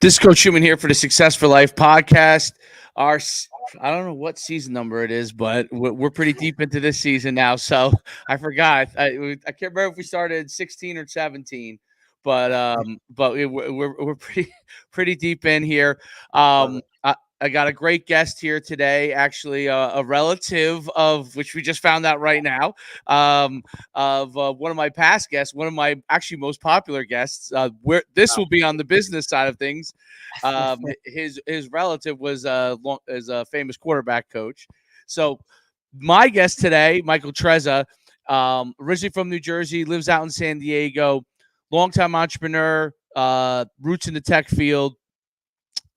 This is Coach Schuman here for the Success for Life podcast. I don't know what season number it is, but we're pretty deep into this season now. So I forgot. I can't remember if we started 16 or 17, but we're pretty deep in here. Love it. I got a great guest here today, actually, a relative of which we just found out right now, of one of my past guests, one of my actually most popular guests. Where this will be on the business side of things. His relative was is a famous quarterback coach. So my guest today, Michael Trezza, originally from New Jersey, lives out in San Diego, longtime entrepreneur, roots in the tech field.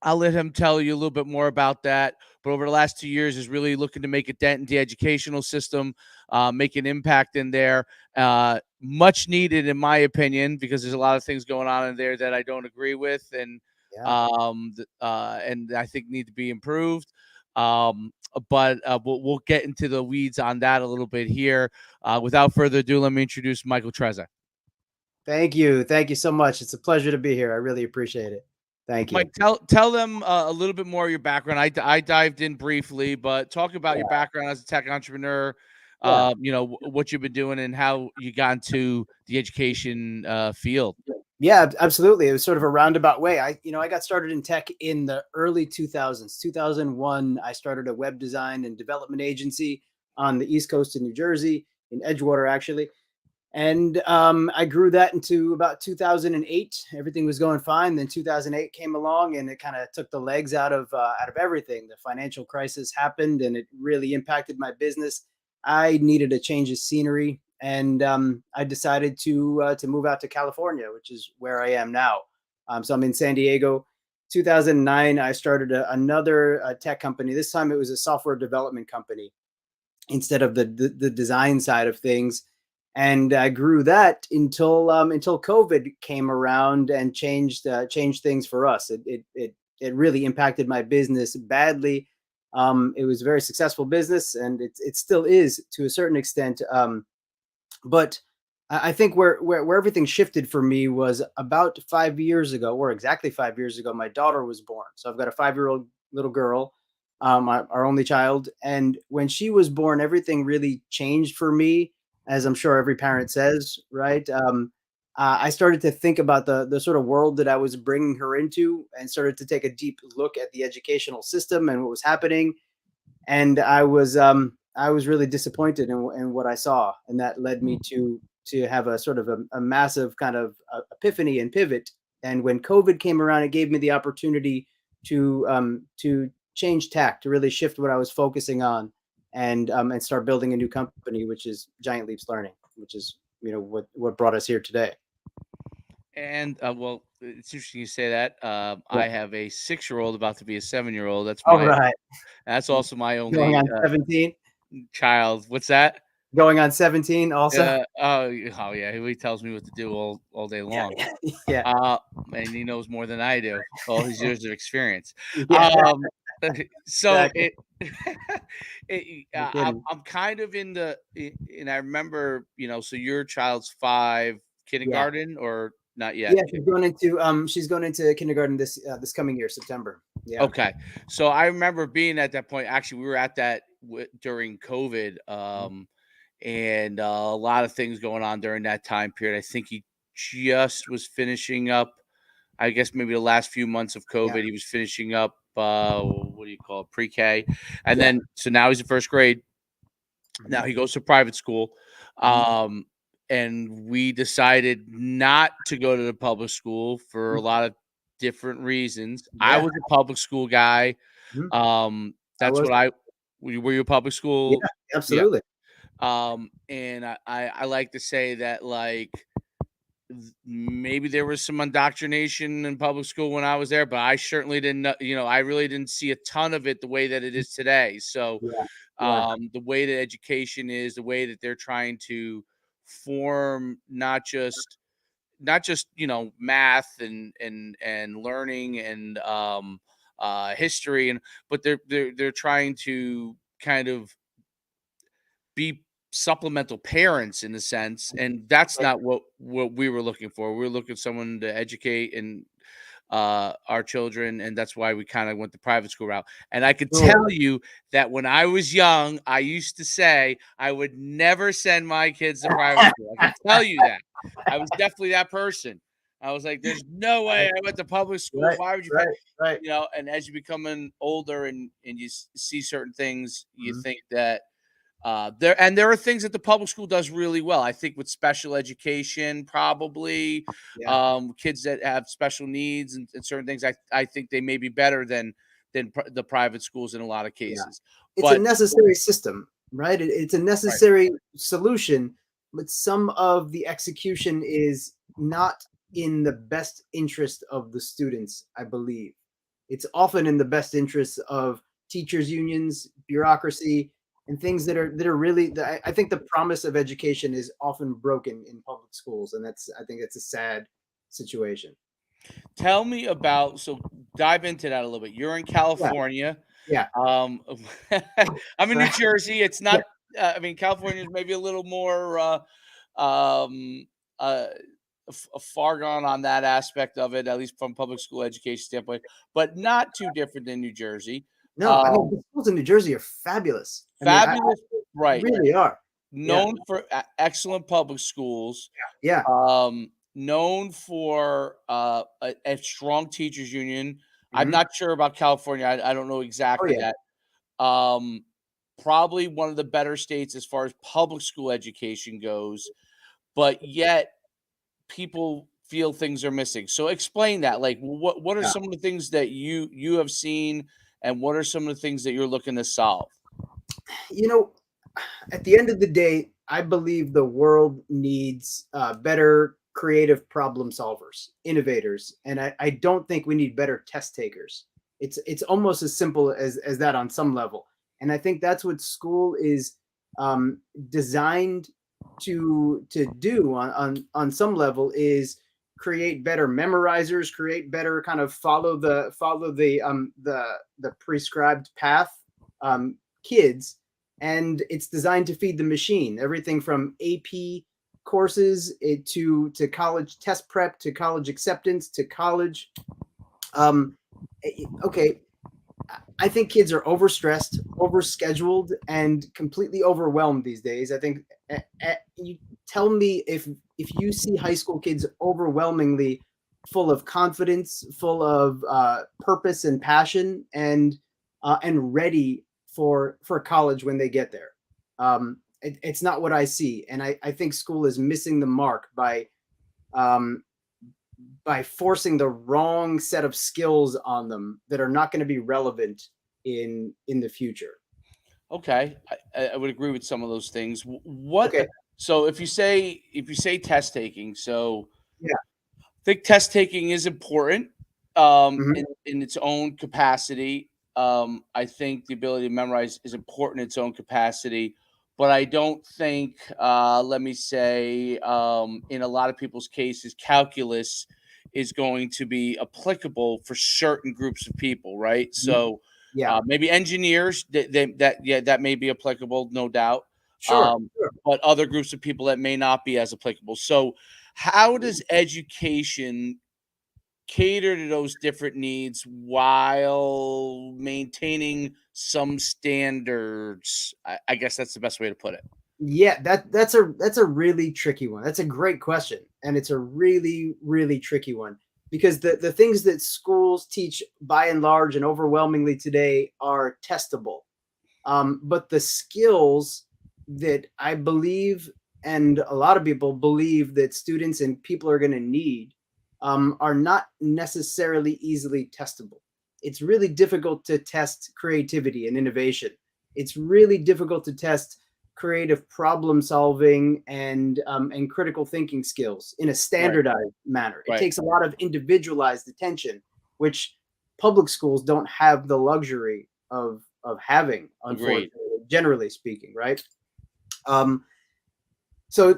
I'll let him tell you a little bit more about that. But over the last 2 years, is really looking to make a dent in the educational system, make an impact in there. Much needed, in my opinion, because there's a lot of things going on in there that I don't agree with, and Yeah. and I think need to be improved. But we'll get into the weeds on that a little bit here. Without further ado, let me introduce Michael Trezza. Thank you. Thank you so much. It's a pleasure to be here. I really appreciate it. Thank you. Mike, tell them a little bit more of your background. I dived in briefly, but talk about your Yeah. background as a tech entrepreneur. Yeah. What you've been doing and how you got into the education field. Yeah, absolutely. It was sort of a roundabout way. I got started in tech in the early 2000s. 2001, I started a web design and development agency on the East Coast of New Jersey, in Edgewater, actually. And I grew that into about 2008. Everything was going fine. Then 2008 came along, and it kind of took the legs out of everything. The financial crisis happened, and it really impacted my business. I needed a change of scenery, and I decided to move out to California, which is where I am now. So I'm in San Diego. 2009, I started another tech company. This time, it was a software development company instead of the design side of things, and I grew that until COVID came around and changed things for us. It really impacted my business badly. It was a very successful business, and it still is to a certain extent. But I think where everything shifted for me was about 5 years ago, or exactly 5 years ago. My daughter was born, so I've got a 5-year-old little girl, our only child. And when she was born, everything really changed for me, as I'm sure every parent says, right? I started to think about the sort of world that I was bringing her into, and started to take a deep look at the educational system and what was happening. And I was really disappointed in what I saw, and that led me to have a sort of a massive kind of epiphany and pivot. And when COVID came around, it gave me the opportunity to change tack, to really shift what I was focusing on, and start building a new company, which is Giant Leaps Learning, which is what brought us here today. And well, it's interesting you say that. Yeah. I have a 6-year-old about to be a 7-year-old. All right. That's also my Going only on 17. child. What's that? Going on 17 also. Oh yeah, he tells me what to do all day Yeah. long. Yeah. Uh, and he knows more than I do. All his years of experience. Yeah. Um, so Exactly. No kidding. I'm kind of in and I remember, so your child's 5, Yeah. kindergarten or not yet? Yeah, she's going into kindergarten this coming year, September. Yeah. Okay, so I remember being at that point. Actually, we were at that during COVID, and a lot of things going on during that time period. I think he just was finishing up. I guess maybe the last few months of Yeah. COVID, he was finishing up. What do you call it? Pre-K, and Yeah. then so now he's in first grade. Now Mhm. he goes to private school. Mhm. Um, and we decided not to go to the public school for a Mhm. lot of different reasons. I Yeah. was a public school guy. Mhm. I That's was. what were you a public Yeah, school? Yeah. absolutely. And I like to say that, like, maybe there was some indoctrination in public school when I was there, but I certainly didn't I really didn't see a ton of it the way that it is today. So Yeah. Yeah. the way that education is, the way that they're trying to form not just math and learning and history, but they're trying to kind of be supplemental parents in a sense, and that's not what we were looking for. We were looking for someone to educate and our children, and that's why we kind of went the private school route. And I could tell you that when I was young, I used to say I would never send my kids to private school. I can tell you that. I was definitely that person. I was like, "There's no way I went to public school. Right, Why would you?" right. You know, and as you become older and you see certain things, you Mhm. think that there are things that the public school does really well. I think with special education, probably Yeah. kids that have special needs and certain things, I think they may be better than the private schools in a lot of Yeah. cases. It's a But necessary system, right? It's a right, necessary solution, but some of the execution is not in the best interest of the students, I believe. It's often in the best interest of teachers unions, bureaucracy, and things that are really I think the promise of education is often broken in public schools, and I think it's a sad situation. tell me about dive into that a little bit. You're in Yeah, California. yeah, Um, I'm in New right. Jersey. It's Yeah. not. I mean, California is maybe a little more um, uh, far gone on that aspect of it, at least from public school education standpoint, but not too different than New Jersey. No, I mean, Um, the schools in New Jersey are fabulous. I mean, I fabulous, right? really are. Yeah, Known for excellent public schools. yeah. Known for a strong teachers union. I'm Mhm. not sure about California. I don't know Oh, exactly yeah. that. Um, Probably one of the better states as far as public school education goes, but yet people feel things are missing. So explain that. Like, what are Yeah. some of the things that you have seen, and what are some of the things that you're looking to solve? You know, at the end of the day, I believe the world needs better creative problem solvers, innovators, and I don't think we need better test takers. It's almost as simple as that on some level, and I think that's what school is um, designed to do on some level is create better memorizers, create better kind of follow the prescribed path kids, and it's designed to feed the machine. Everything from AP courses to college test prep to college acceptance to college. Um, okay, I think kids are overstressed, overscheduled, and completely overwhelmed these days. I think you tell me if you see high school kids overwhelmingly full of confidence, full of purpose and passion, and ready for college when they get there. It's not what I see, and I think school is missing the mark um, by forcing the wrong set of skills on them that are not going to be relevant in the future. Okay, I would agree with some of those things. What Okay. so if you say test taking, so Yeah. I think test taking is important Mhm. in its own capacity. I think the ability to memorize is important in its own capacity, but I don't think, let me say, in a lot of people's cases, calculus is going to be applicable for certain groups of people, right? Mhm. So Yeah. maybe engineers that may be applicable, no doubt, Sure. Sure. but other groups of people that may not be as applicable. So how does education cater to those different needs while maintaining some standards? I guess that's the best way to put it. Yeah, that's a really tricky one. That's a great question, and it's a really tricky one because the things that schools teach by and large and overwhelmingly today are testable. But the skills that I believe and a lot of people believe that students and people are going to need are not necessarily easily testable. It's really difficult to test creativity and innovation. It's really difficult to test creative problem solving and critical thinking skills in a Right, standardized manner. It right. takes a lot of individualized attention, which public schools don't have the luxury of having, Agreed. unfortunately, generally speaking, right? Um, so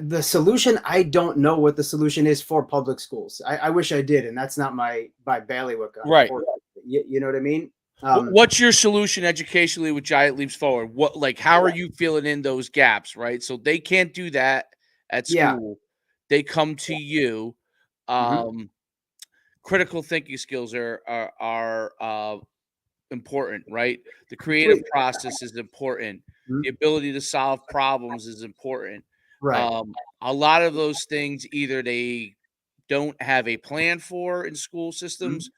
the solution, I don't know what the solution is for public schools. I wish I did, and that's not my bailiwick, Right. unfortunately. You know what I mean? What's your solution educationally with Giant Leaps Forward? How are you filling in those gaps, right? So they can't do that at Yeah. school. They come to you. Mhm. Critical thinking skills are important, right? The creative Completely. process is important. The Mhm. ability to solve problems is important. Right. A lot of those things either they don't have a plan for in school systems, Mhm.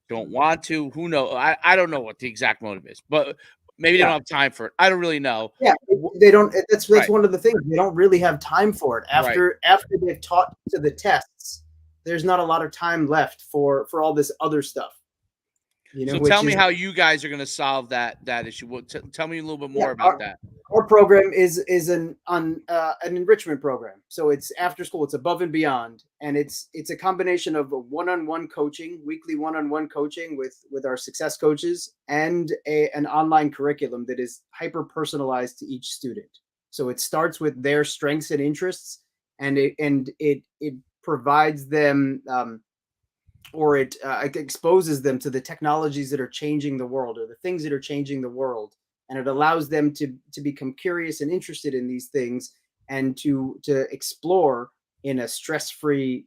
don't want to. Who knows? I don't know what the exact motive is, but maybe they don't Yeah. have time for it. I don't really know. Yeah, Wh- they don't. That's Right, one of the things, they don't really have time for it. right. After they've taught to the tests, there's not a lot of time left for all this other stuff, So which tell me is, how you guys are going to solve that issue. Tell me a little bit yeah. more about that. Our program is an enrichment program. So it's after school. It's above and beyond, and it's a combination of a one-on-one coaching, weekly one-on-one coaching with our success coaches, and an online curriculum that is hyper personalized to each student. So it starts with their strengths and interests, and it provides them, or it exposes them to the technologies that are changing the world, or the things that are changing the world, and it allows them to become curious and interested in these things, and to explore in a stress free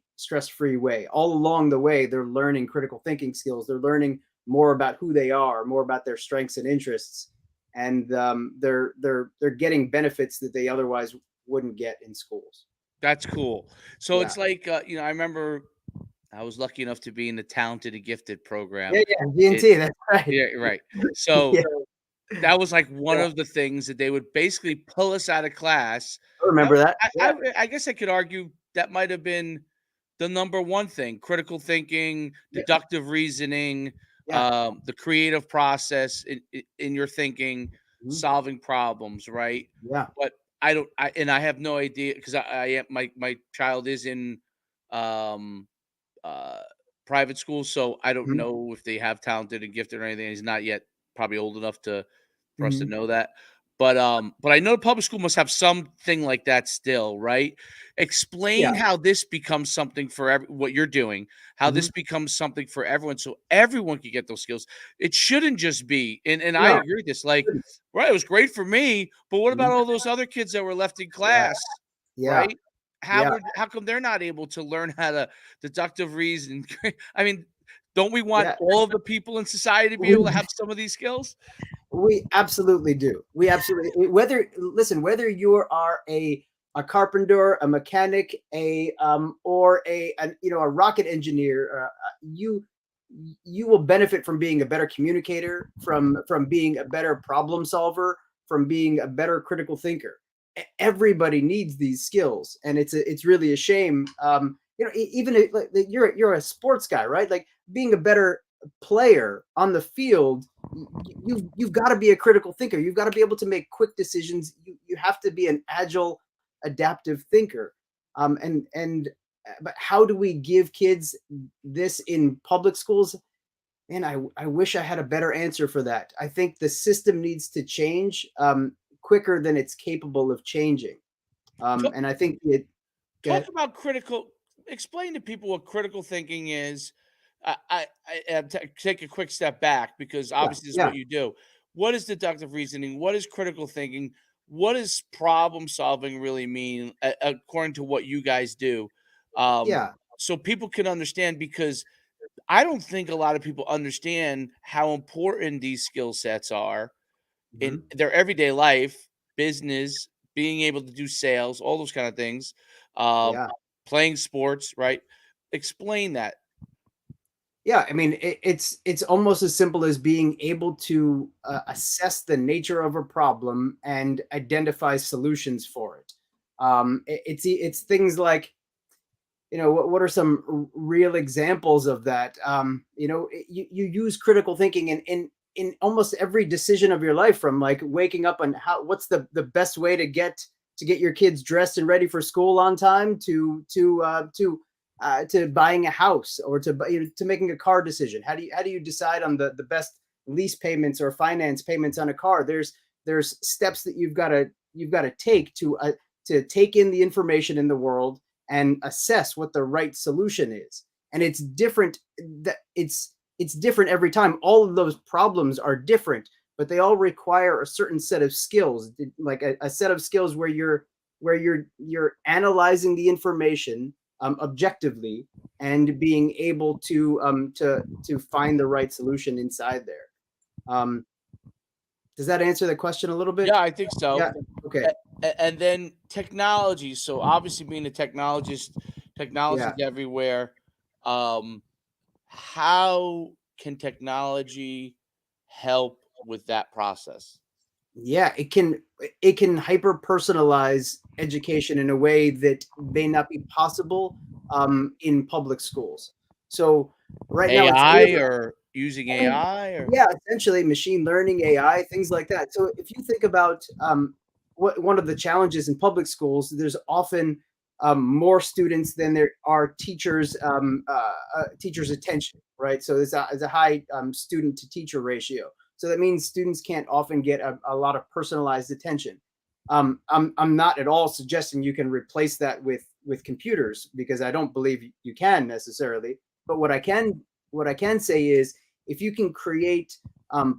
way. All along the way, they're learning critical thinking skills. They're learning more about who they are, more about their strengths and interests, and they're getting benefits that they otherwise wouldn't get in schools. That's cool. So Yeah. it's like I remember I was lucky enough to be in the talented and gifted program. Yeah, yeah, G&T, that's right. Yeah, right. So Yeah, that was like one yeah. of the things that they would basically pull us out of class. I That remember was, that. Yeah, I guess I could argue that might have been the number one thing: critical thinking, yeah, deductive reasoning, yeah. the creative process in your thinking, Mhm. solving problems, right? Yeah. But I have no idea because I am my child is in um uh private school, so I don't Mhm, know if they have talented and gifted or anything. He's not yet probably old enough to for us to mhm. know that. But I know public school must have something like that still, right? Explain Yeah. how this becomes something for what you're doing, how this Mhm. becomes something for everyone, so everyone can get those skills. It shouldn't just be, and I No, agree with this. Like, shouldn't. right, it was great for me, but what about Mhm. all those other kids that were left in Yeah, class, yeah, right? yeah. How come they're not able to learn how to deductive reason? I mean, don't we want Yeah. all of the people in society to be able to We have some of these skills? we absolutely do. We absolutely, whether you are a carpenter, a mechanic, or a rocket engineer, you will benefit from being a better communicator, from being a better problem solver, from being a better critical thinker. Everybody needs these skills, and it's really a shame. Even if, like, you're a sports guy, right? Like, being a better player on the field, you've got to be a critical thinker. You've got to be able to make quick decisions. You have to be an agile, adaptive thinker. And But how do we give kids this in public schools? And I wish I had a better answer for that. I think the system needs to change, quicker than it's capable of changing. And I think it. Talk about critical explain to people what critical thinking is. Take a quick step back because Yeah, obviously this is yeah, what you do. What is deductive reasoning? What is critical thinking? What does problem solving really mean according to what you guys do? Um, yeah. so people can understand because I don't think a lot of people understand how important these skill sets are in Mhm. their everyday life, business, being able to do sales, all those kind of things, um, Yeah. playing sports, right? Explain that. Yeah, I mean, it's almost as simple as being able to assess the nature of a problem and identify solutions for it. It's things like, what are some real examples of that? You use critical thinking in almost every decision of your life, from like waking up and what's the best way to get your kids dressed and ready for school on time, to buying a house, or to making a car decision. How do you decide on the best lease payments or finance payments on a car? There's steps that you've got to take to take in the information in the world and assess what the right solution is. And it's different. That it's different every time. All of those problems are different, but they all require a certain set of skills, like a set of skills where you're analyzing the information objectively and being able to find the right solution inside there. Does that answer the question a little bit? Yeah, I think so. Yeah. Okay. And then technology. So obviously, being a technologist, technology is everywhere. How can technology help with that process? Yeah, it can hyper personalize education in a way that may not be possible in public schools. So right now it's AI or using AI or yeah, essentially machine learning, AI, things like that. So if you think about one of the challenges in public schools, there's often more students than there are teachers teachers' attention, right? So there's a high student to teacher ratio. So that means students can't often get a lot of personalized attention. I'm not at all suggesting you can replace that with computers, because I don't believe you can necessarily. But what I can say is, if you can create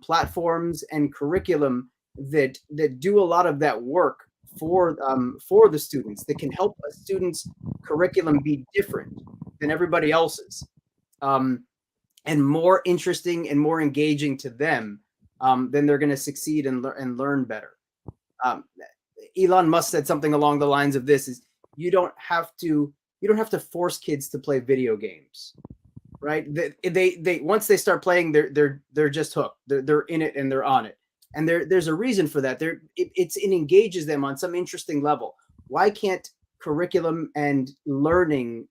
platforms and curriculum that do a lot of that work for the students, that can help a student's curriculum be different than everybody else's, and more interesting and more engaging to them, then they're going to succeed and learn better. Elon Musk said something along the lines of this: is you don't have to force kids to play video games, right? They once they start playing, they're just hooked. They're in it and they're on it. And there's a reason for that. It engages them on some interesting level. Why can't curriculum and learning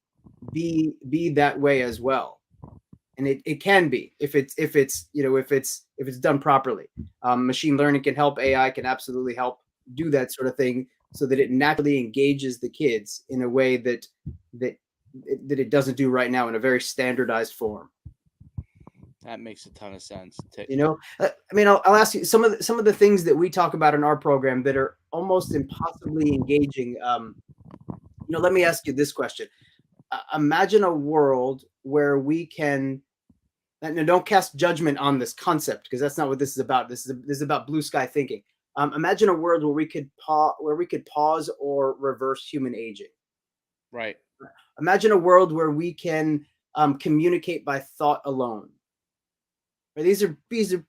be that way as well? And it can be, if it's done properly. Machine learning can help. AI can absolutely help do that sort of thing, so that it naturally engages the kids in a way that it doesn't do right now, in a very standardized form. That makes a ton of sense. I mean, I'll ask you some of the things that we talk about in our program that are almost impossibly engaging. Let me ask you this question. Imagine a world where we can, and don't cast judgment on this concept, because that's not what this is about. This is about blue sky thinking. Imagine a world where we could pause or reverse human aging. Right. Imagine a world where we can communicate by thought alone. Right? These are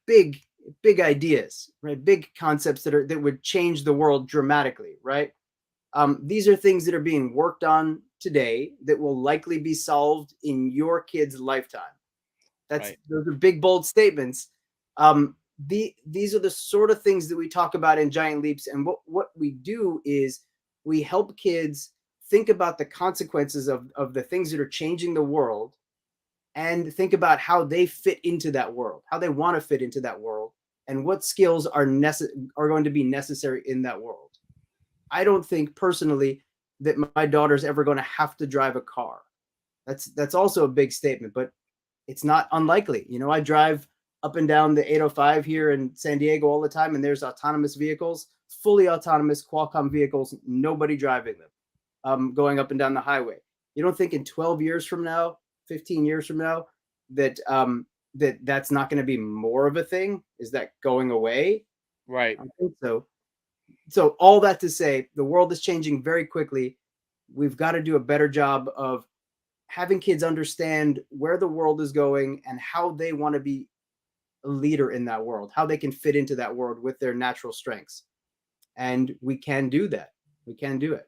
big ideas, right? Big concepts that would change the world dramatically, right? These are things that are being worked on today that will likely be solved in your kid's lifetime. Those are big, bold statements. These are the sort of things that we talk about in Giant Leaps. And what we do is we help kids think about the consequences of the things that are changing the world, and think about how they fit into that world, how they want to fit into that world, and what skills are going to be necessary in that world. I don't think personally that my daughter's ever going to have to drive a car. That's also a big statement, but it's not unlikely. I drive up and down the 805 here in San Diego all the time, and there's autonomous vehicles, fully autonomous Qualcomm vehicles, nobody driving them, going up and down the highway. You don't think in 12 years from now, 15 years from now, that that's not going to be more of a thing? Is that going away? Right. I think so. So all that to say, the world is changing very quickly. We've got to do a better job of having kids understand where the world is going and how they want to be a leader in that world, how they can fit into that world with their natural strengths. And we can do that. We can do it.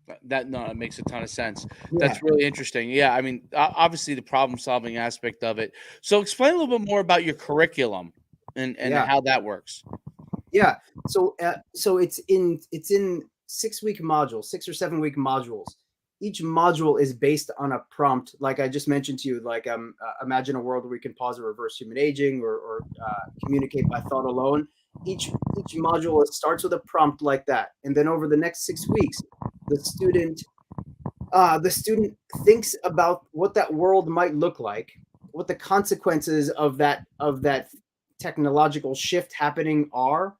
It makes a ton of sense. Yeah. That's really interesting. Yeah, I mean, obviously the problem-solving aspect of it. So explain a little bit more about your curriculum and how that works. Yeah. So it's in 6-week modules, 6 or 7 week modules. Each module is based on a prompt, like I just mentioned to you, like imagine a world where we can pause or reverse human aging, or communicate by thought alone. Each module starts with a prompt like that, and then over the next 6 weeks, the student thinks about what that world might look like, what the consequences of that technological shift happening are,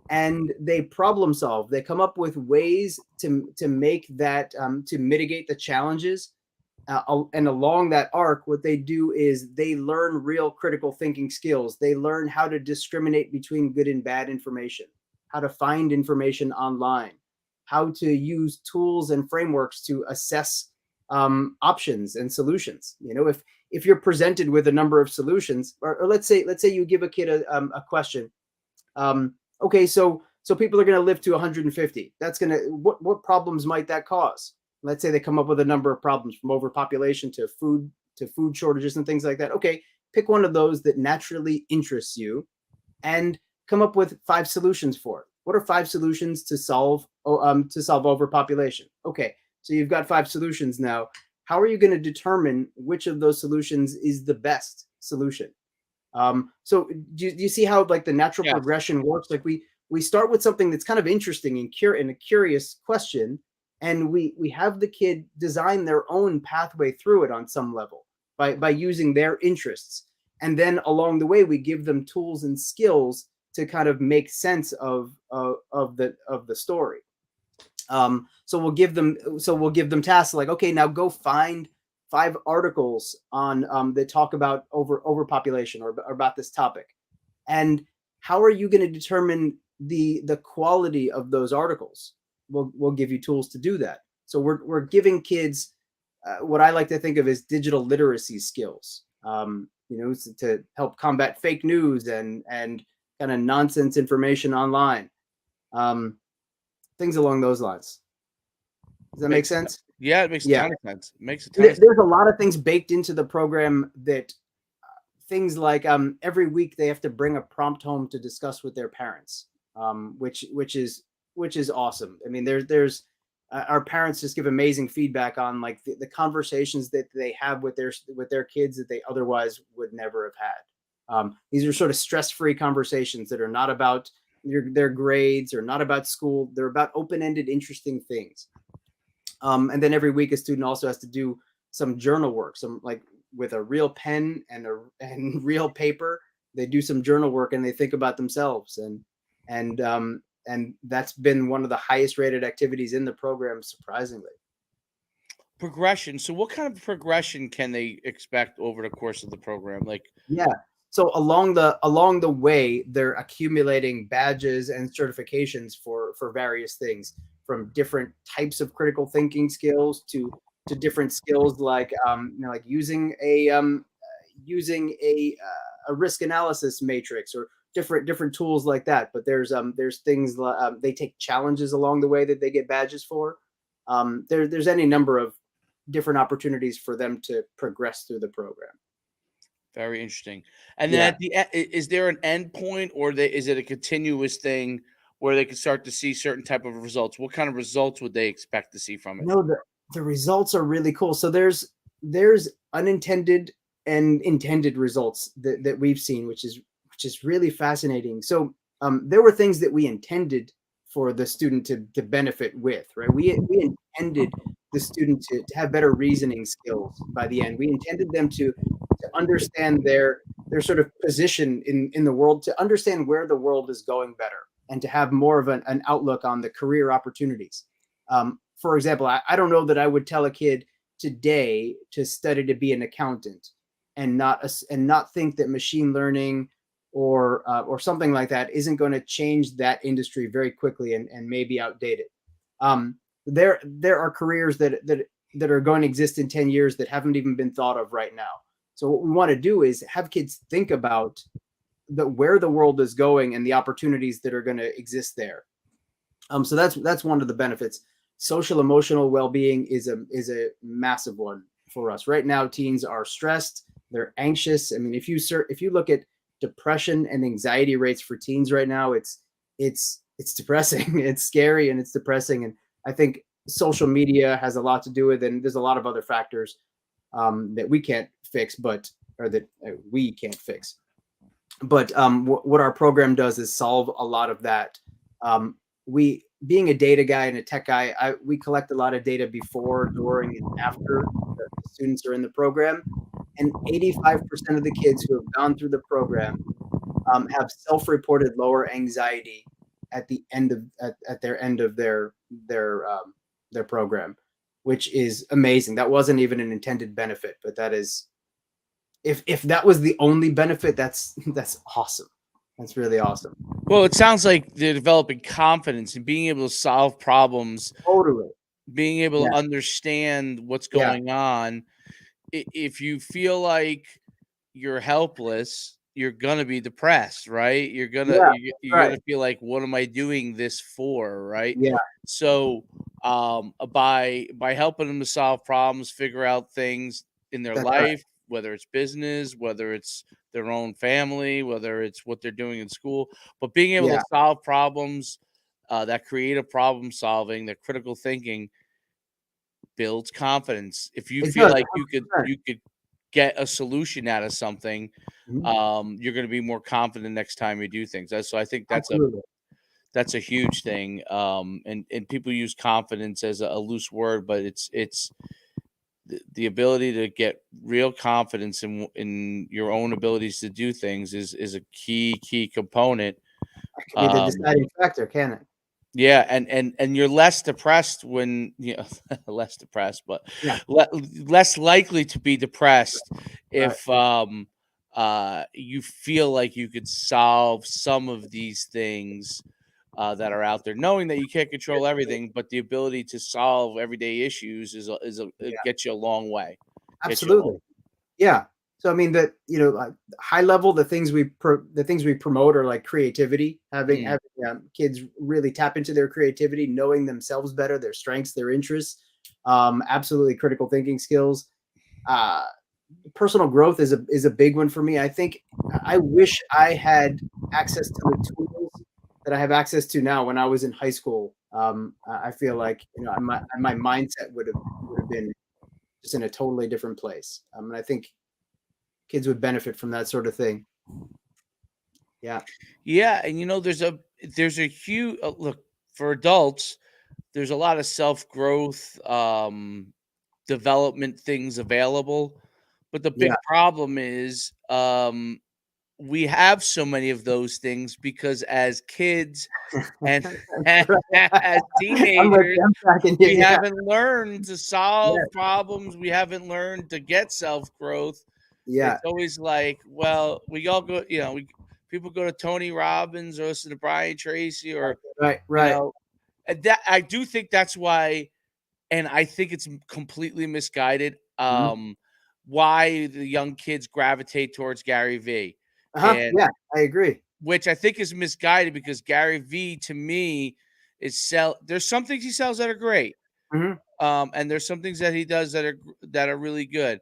and they problem solve. They come up with ways to make that, to mitigate the challenges, And along that arc, what they do is they learn real critical thinking skills. They learn how to discriminate between good and bad information, how to find information online, how to use tools and frameworks to assess options and solutions. If you're presented with a number of solutions, or let's say you give a kid a question. Okay, so people are going to live to 150. That's going to what problems might that cause? Let's say they come up with a number of problems, from overpopulation to food shortages and things like that. Okay, pick one of those that naturally interests you and come up with 5 solutions for it. What are 5 solutions to solve overpopulation? Okay, so you've got 5 solutions now. How are you going to determine which of those solutions is the best solution? So do you see how like the natural Yes. progression works? Like we start with something that's kind of interesting and a curious question, and we have the kid design their own pathway through it on some level by using their interests, and then along the way we give them tools and skills to kind of make sense of the story. So we'll give them tasks like, okay, now go find 5 articles on that talk about overpopulation or about this topic, and how are you going to determine the quality of those articles? We'll give you tools to do that. So we're giving kids what I like to think of as digital literacy skills, to help combat fake news and kind of nonsense information online, things along those lines. Does that make sense? Yeah, it makes a Yeah. ton of sense. It makes a ton of sense. There's a lot of things baked into the program that things like every week they have to bring a prompt home to discuss with their parents, which is awesome. I mean, there's our parents just give amazing feedback on like the conversations that they have with their kids that they otherwise would never have had. These are sort of stress-free conversations that are not about their grades or not about school. They're about open-ended, interesting things. And then every week a student also has to do some journal work, some like with a real pen and real paper. They do some journal work and they think about themselves, and that's been one of the highest rated activities in the program, surprisingly. Progression. So what kind of progression can they expect over the course of the program? Like, Yeah. So along the way, they're accumulating badges and certifications for various things, from different types of critical thinking skills to different skills like like using a risk analysis matrix, or different tools like that. But there's things like they take challenges along the way that they get badges for. There's any number of different opportunities for them to progress through the program. very interesting. And then Yeah. at the end, is there an end point, or is it a continuous thing where they can start to see certain type of results? What kind of results would they expect to see from it? No, the results are really cool. So there's unintended and intended results that we've seen, which is really fascinating. So there were things that we intended for the student to benefit with, right? We intended the student to have better reasoning skills by the end. We intended them to understand their sort of position in the world, to understand where the world is going better, and to have more of an outlook on the career opportunities. For example, I don't know that I would tell a kid today to study to be an accountant and not think that machine learning or something like that isn't going to change that industry very quickly and may be outdated. There are careers that are going to exist in 10 years that haven't even been thought of right now. So what we want to do is have kids think about where the world is going and the opportunities that are going to exist there. So that's one of the benefits. Social emotional well-being is a massive one for us right now. Teens are stressed, they're anxious. I mean, if you look at depression and anxiety rates for teens right now, it's depressing. It's scary and it's depressing. And I think social media has a lot to do with it. And there's a lot of other factors that we can't fix, but what our program does is solve a lot of that. We, being a data guy and a tech guy, we collect a lot of data before, during, and after the students are in the program. And 85% of the kids who have gone through the program have self-reported lower anxiety at the end of their program. which is amazing. That wasn't even an intended benefit, but that is, if that was the only benefit, that's awesome. That's really awesome. Well, it sounds like they're developing confidence and being able to solve problems, Totally. being able Yeah. to understand what's Yeah. going on. If you feel like you're helpless, you're gonna be depressed, right? Yeah. You're Right. gonna feel like, what am I doing this for, right? Yeah. So, by helping them to solve problems, figure out things in their That's right. life, whether it's business, whether it's their own family, whether it's what they're doing in school, but being able Yeah. to solve problems, that creative problem solving, that critical thinking builds confidence. If you It feel does. like 100%. you could get a solution out of something, Mhm. you're going to be more confident next time you do things. So I think Absolutely. that's a huge thing. And people use confidence as a loose word, but it's the ability to get real confidence in your own abilities to do things is a key component. That could be the Um, deciding factor, can it? Yeah, and you're less depressed when you know less depressed, but Yeah. less likely to be depressed Right. if you feel like you could solve some of these things that are out there, knowing that you can't control everything, but the ability to solve everyday issues it Yeah. gets you a long way. Gets you a long. Absolutely. Yeah. So I mean that, high level, the things we promote are like creativity, Mm. having kids really tap into their creativity, knowing themselves better, their strengths, their interests. Absolutely critical thinking skills. Uh, Personal growth is a big one for me. I think I wish I had access to the tools that I have access to now when I was in high school. I feel like my mindset would have been just in a totally different place. And I think kids would benefit from that sort of thing. Yeah. Yeah, and there's a huge look for adults. There's a lot of self growth. Development things available. But the Yeah. big problem is we have so many of those things because as kids and as I'm with teenagers, you. I'm tracking you. we Yeah. haven't learned to Yeah. solve problems. We haven't learned to get self growth. Yeah. It's always like, well, we all go, people go to Tony Robbins or listen to Brian Tracy or, Right. you Right. know, and that I do think that's why and I think it's completely misguided, Mhm. why the young kids gravitate towards Gary Vee, and Yeah. I agree. which I think is misguided because Gary Vee to me there's some things he sells that are great, Mhm. and there's some things that he does that are really good,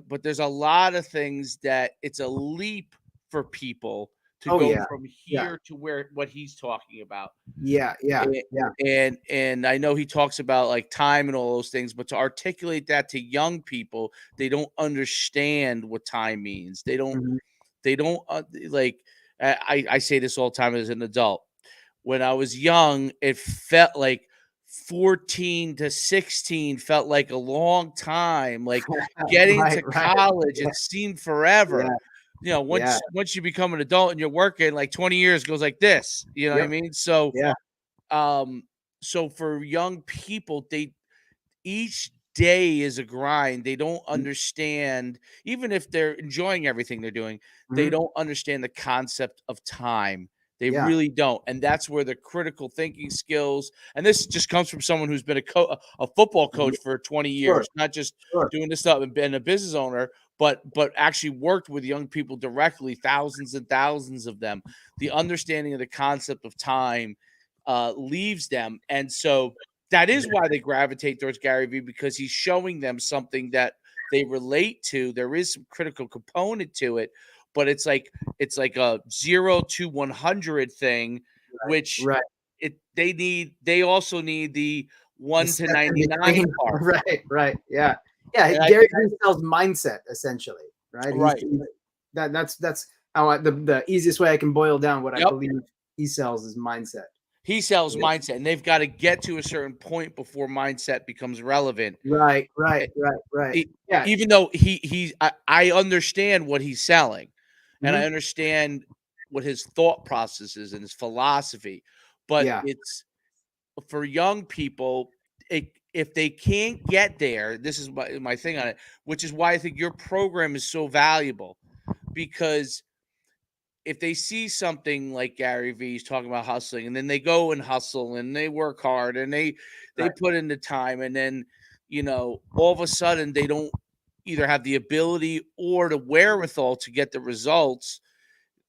but there's a lot of things that it's a leap for people to Oh go yeah. from Yeah. here to where what he's talking about. Yeah. Yeah. A- Yeah. and I know he talks about like time and all those things, but to articulate that to young people, they don't understand what time means. Mhm. They don't like. I say this all the time as an adult. When I was young, it felt like 14 to 16 felt like a long time. Like getting Right. to Right. college, Yeah. it seemed forever. Yeah. Yeah. Once you become an adult and you're working, like 20 years goes like this. You know what I Yep. mean? So Yeah. um, so for young people, they each day is a grind. They don't understand, even if they're enjoying everything they're doing, they Mhm. don't understand the concept of time. They Yeah. really don't. And that's where the critical thinking skills, and this just comes from someone who's been a football Yeah. coach for 20 Sure. years, not just Sure. doing this stuff and been a business owner, but actually worked with young people directly, thousands and thousands of them. The understanding of the concept of time leaves them. And so that is why they gravitate towards Gary Vee because he's showing them something that they relate to. There is some critical component to it, but it's like a 0 to 100 thing, which Right. they also need the The 1 to step in 99 between. part. Right. Right. Yeah. Yeah. And I Gary think Vee sells mindset essentially, right? right. That's how the easiest way I can boil down what I Yep. believe he sells is mindset. He sells mindset, and they've got to get to a certain point before mindset becomes relevant. Right. Right. Right. Right. E Yeah. even though I understand what he's selling, and I Mhm. understand what his thought process is and his philosophy, but Yeah. it's for young people, if they can't get there, this is my thing on it, which is why I think your program is so valuable, because if they see something like Gary Vee's talking about hustling, and then they go and hustle and they work hard and they Right. put in the time, and then all of a sudden they don't either have the ability or the wherewithal to get the results,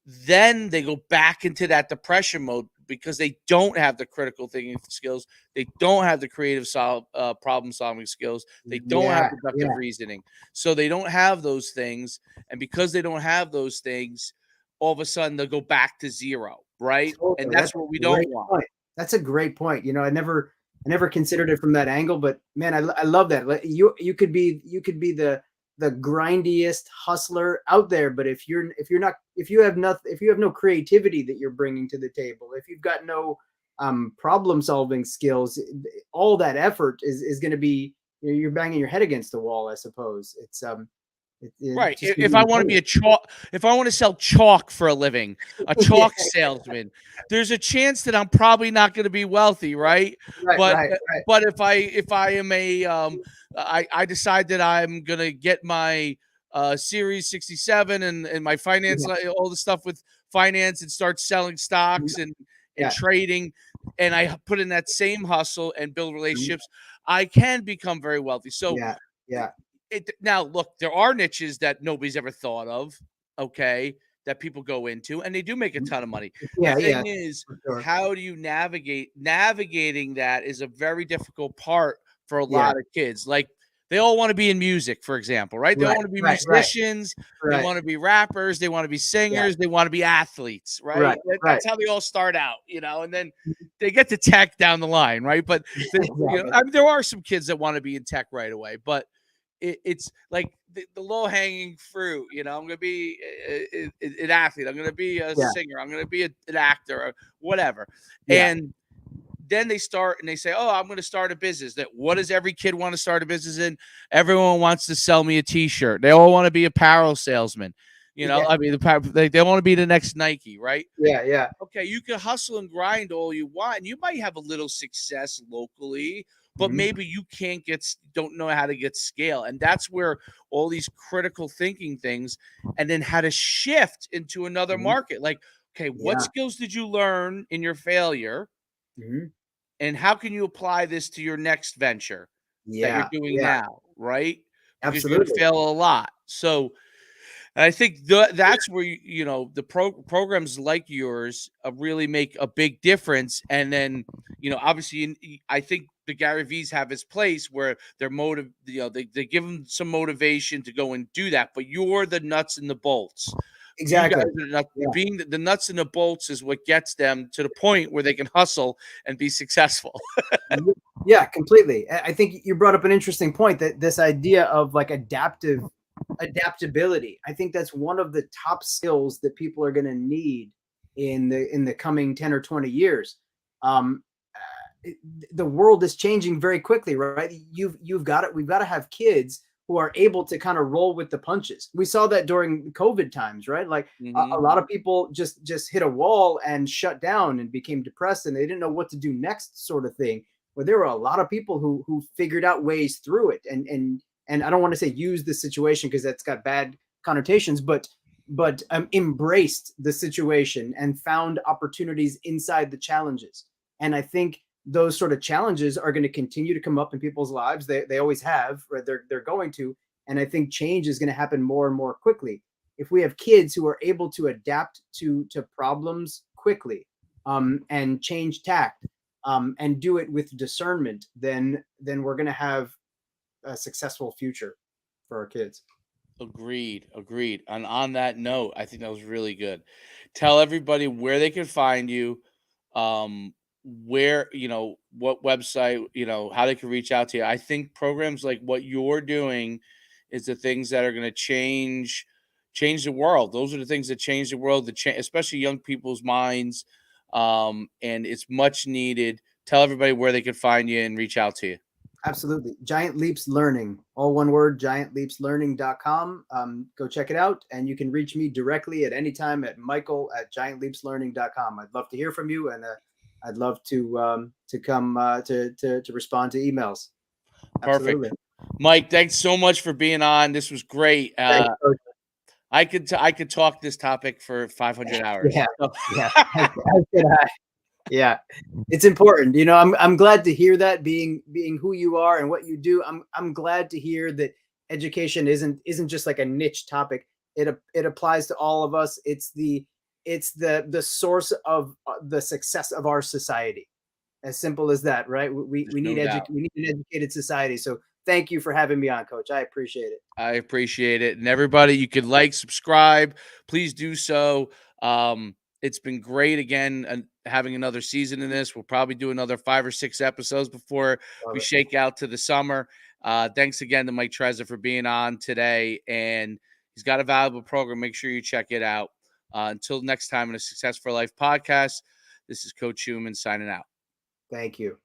then they go back into that depression mode because they don't have the critical thinking skills, they don't have the creative problem solving skills, they don't have Yeah. deductive Yeah. reasoning, so they don't have those things, and because they don't have those things, all of a sudden they'll go back to zero, right? And Totally. that's That's what we a don't great want. point. That's a great point. I never considered it from that angle, but man, I love that. You could be the grindiest hustler out there, but if you have no creativity that you're bringing to the table, if you've got no problem solving skills, all that effort is going to be, you're banging your head against the wall, I suppose. It Right. just can If be I want to be intimidating. a chalk, if I want to sell chalk for a living, a Yeah. chalk salesman, there's a chance that I'm probably not going to be wealthy, right? Right. But Right. Right. but if I am I decide that I'm going to get my Series 67 and my finance, Yeah. all the stuff with finance, and start selling stocks and Yeah. trading, and I put in that same hustle and build Mhm. relationships, I can become very wealthy. So Yeah. Yeah. now look, there are niches that nobody's ever thought of, okay, that people go into, and they do make a Mhm. ton of money. The Yeah. Yeah. thing is, For sure. how do you navigating that is a very difficult part for a Yeah. lot of kids. Like, they all want to be in music, for example, right? They all Right. want to be Right. Right. musicians, they Right. want to be rappers, they want to be Yeah. singers, they want to be athletes, Right. right? Right. That's how they all start out, and then they get to tech down the line, right? But Exactly. I mean, there are some kids that want to be in tech right away, but it's like the low hanging fruit. I'm going to be an athlete. I'm going to be a Yeah. singer. I'm going to be an actor or whatever. Yeah. And then they start and they say, "Oh, I'm going to start a business." That what does every kid want to start a business in? Everyone wants to sell me a T-shirt. They all want to be apparel salesman. Yeah. I mean, they want to be the next Nike, right? Yeah. Yeah. Okay, you can hustle and grind all you want, and you might have a little success locally, but Mhm. maybe you don't know how to get scale. And that's where all these critical thinking things, and then how to shift into another Mhm. market. Like, okay, what Yeah. skills did you learn in your failure? Mhm. And how can you apply this to your next venture that you're Yeah. doing Yeah. now, right? Because you're going to Absolutely. fail a lot. So, and I think that's where the programs like yours really make a big difference. And then obviously, I think the Gary V's have his place where they're they give them some motivation to go and do that. But you're the nuts and the bolts. You guys Exactly. are not Yeah. being the nuts and the bolts is what gets them to the point where they can hustle and be successful. Yeah, completely. I think you brought up an interesting point, that this idea of like adaptability. I think that's one of the top skills that people are going to need in the coming 10 or 20 years. Um, the world is changing very quickly, right? You've got it. We've got to have kids who are able to kind of roll with the punches. We saw that during COVID times, right? Like a Hmm. lot of people just hit a wall and shut down and became depressed, and they didn't know what to do next, sort of thing. But there were a lot of people who figured out ways through it, and I don't want to say use the situation because that's got bad connotations, but embraced the situation and found opportunities inside the challenges. And I think those sort of challenges are going to continue to come up in people's lives. They always have, right? They're going to, and I think change is going to happen more and more quickly. If we have kids who are able to adapt to problems quickly, and change tact, and do it with discernment, then we're going to have a successful future for our kids. Agreed. Agreed. And on that note, I think that was really good. Tell everybody where they can find you, where, what website, how they can reach out to you. I think programs like what you're doing is the things that are going to change the world. Those are the things that change the world, especially young people's minds. And it's much needed. Tell everybody where they can find you and reach out to you. Absolutely. Giant Leaps Learning, all one word, giantleapslearning.com. Go check it out. And you can reach me directly at any time at michael@giantleapslearning.com. I'd love to hear from you, and I'd love to come to respond to emails. Perfect. Absolutely. Mike, thanks so much for being on. This was great. Thanks, Coach. I could talk this topic for 500 hours. Yeah, yeah. As could I. Yeah, it's important. You know, I'm glad to hear that being who you are and what you do. I'm glad to hear that education isn't just like a niche topic. It applies to all of us. It's the source of the success of our society. As simple as that, right? We There's need no doubt. we need an educated society. So thank you for having me on, Coach. I appreciate it. I appreciate it. And everybody, you could like, subscribe. Please do so. It's been great again and having another season in this. We'll probably do another 5 or 6 episodes before Love we it. shake out to the summer. Thanks again to Mike Trezza for being on today. And he's got a valuable program. Make sure you check it out. Until next time in a Success for Life podcast, this is Coach Schuman signing out. Thank you.